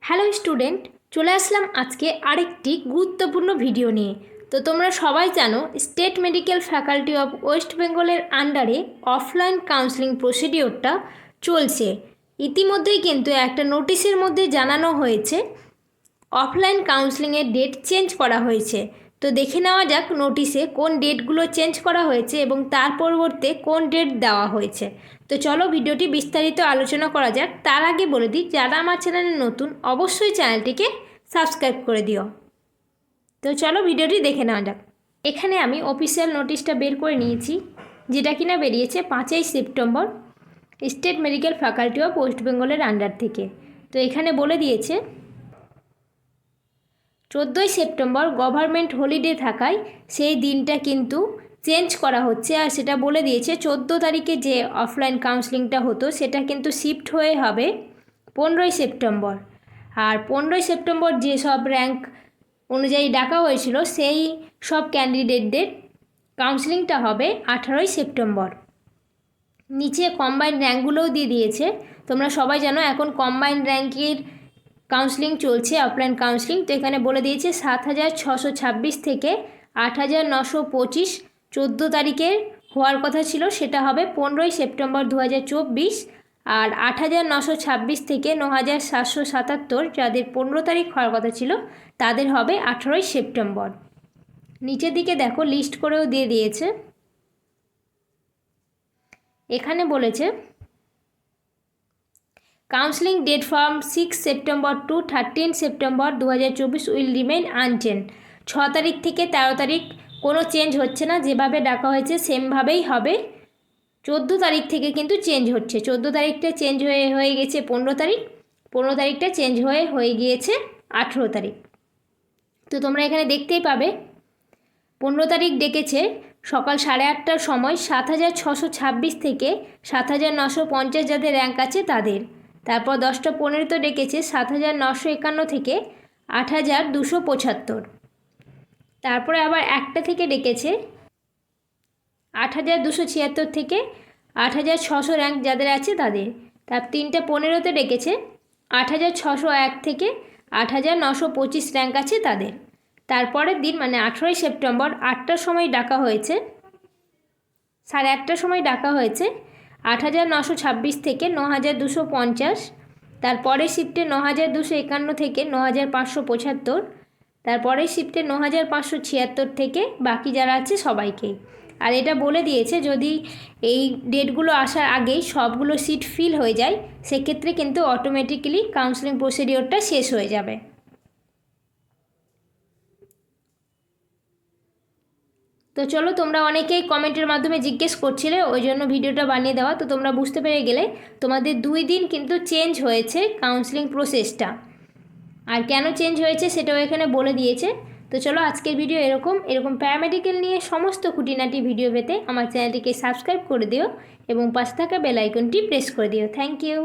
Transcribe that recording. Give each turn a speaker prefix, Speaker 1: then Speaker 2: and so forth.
Speaker 1: Hello student, চলে আসলাম আজকে আরেকটি গুরুত্বপূর্ণ ভিডিও নিয়ে। তো তোমরা সবাই জানো state medical faculty of West বেঙ্গলের আন্ডারে অফলাইন কাউন্সেলিং প্রসিডিওরটা চলছে। ইতিমধ্যেই কিন্তু একটা নোটিশের মধ্যে জানানো হয়েছে অফলাইন কাউন্সেলিংয়ের ডেট চেঞ্জ করা হয়েছে। তো দেখে নেওয়া যাক নোটিশে কোন ডেটগুলো চেঞ্জ করা হয়েছে এবং তার পরিবর্তে কোন ডেট দেওয়া হয়েছে। তো চলো ভিডিওটি বিস্তারিত আলোচনা করা যাক। তার আগে বলে দিই, যারা আমার চ্যানেলে নতুন অবশ্যই চ্যানেলটিকে সাবস্ক্রাইব করে দিও। তো চলো ভিডিওটি দেখে নেওয়া যাক। এখানে আমি অফিসিয়াল নোটিশটা বের করে নিয়েছি, যেটা কিনা বেরিয়েছে 5ই September state medical faculty of West বেঙ্গলের আন্ডার থেকে। তো এখানে বলে দিয়েছে 14ই সেপ্টেম্বর গভর্নমেন্ট হলিডে থাকায় সেই দিনটা কিন্তু চেঞ্জ করা হচ্ছে। আর সেটা বলে দিয়েছে 14 তারিখে যে অফলাইন কাউন্সেলিংটা হতো সেটা কিন্তু শিফট হয়ে হবে 15ই সেপ্টেম্বর। আর 15ই সেপ্টেম্বর যেসব র্যাঙ্ক অনুযায়ী ডাকা হয়েছিল সেই সব ক্যান্ডিডেটদের কাউন্সেলিংটা হবে 18ই সেপ্টেম্বর। নিচে কম্বাইন্ড র্যাঙ্কগুলোও দিয়ে দিয়েছে। তোমরা সবাই জানো এখন কম্বাইন্ড র্যাঙ্কের কাউন্সেলিং চলছে, অফলাইন কাউন্সেলিং। তো এখানে বলে দিয়েছে 7,626 থেকে 8,925 14 তারিখের হওয়ার কথা ছিল, সেটা হবে 15ই সেপ্টেম্বর 2024। আর 8,926 থেকে 9,777 যাদের 15 তারিখ হওয়ার কথা ছিল তাদের হবে 18ই সেপ্টেম্বর। নিচের দিকে দেখো লিস্ট করেও দিয়ে দিয়েছে। এখানে বলেছে counselling date from 6 September to 13 September 2024 will remain unchanged. 6 তারিখ থেকে 13 তারিখ কোনো চেঞ্জ হচ্ছে না, যেভাবে ডাকা হয়েছে সেমভাবেই হবে। 14 তারিখ থেকে কিন্তু চেঞ্জ হচ্ছে। 14 তারিখটা চেঞ্জ হয়ে গেছে 15 তারিখ, 15 তারিখটা চেঞ্জ হয়ে গিয়েছে 18 তারিখ। তো তোমরা এখানে দেখতেই পাবে 15 তারিখ ডেকেছে সকাল 8:30টার সময় 7,626 থেকে 7,950 যাদের র্যাঙ্ক আছে তাদের। তারপর 10টা 15 ডেকেছে 7,951 থেকে 8,275। তারপরে আবার 1টা থেকে ডেকেছে 8,276 থেকে 8,600 র্যাঙ্ক যাদের আছে তাদের। তার 3টা 15 ডেকেছে 8,601 থেকে 8,925 র্যাঙ্ক আছে তাদের। তারপরের দিন মানে 18ই সেপ্টেম্বর 8টার সময় ডাকা হয়েছে, 8:30টার সময় ডাকা হয়েছে 8,926 থেকে 9,250। তারপরে শিফটে 9,251 থেকে 9,575। তারপরে শিফটে 9,576 থেকে বাকি যারা আছে সবাইকেই। আর এটা বলে দিয়েছে যদি এই ডেটগুলো আসার আগেই সবগুলো সিট ফিল হয়ে যায় সেক্ষেত্রে কিন্তু অটোমেটিক্যালি কাউন্সেলিং প্রসিডিওরটা শেষ হয়ে যাবে। তো চলো, তোমরা অনেকেই কমেন্টের মাধ্যমে জিজ্ঞেস করছিলে, ওই জন্য ভিডিওটা বানিয়ে দেওয়া। তো তোমরা বুঝতে পেরে গেলে তোমাদের 2 দিন কিন্তু চেঞ্জ হয়েছে কাউন্সেলিং প্রসেসটা। আর কেন চেঞ্জ হয়েছে সেটাও এখানে বলে দিয়েছে। তো চলো, আজকের ভিডিও এরকম প্যারামেডিক্যাল নিয়ে সমস্ত খুঁটিনাটি ভিডিও পেতে আমার চ্যানেলটিকে সাবস্ক্রাইব করে দিও এবং পাশে থাকা বেল আইকনটি প্রেস করে দিও। Thank you.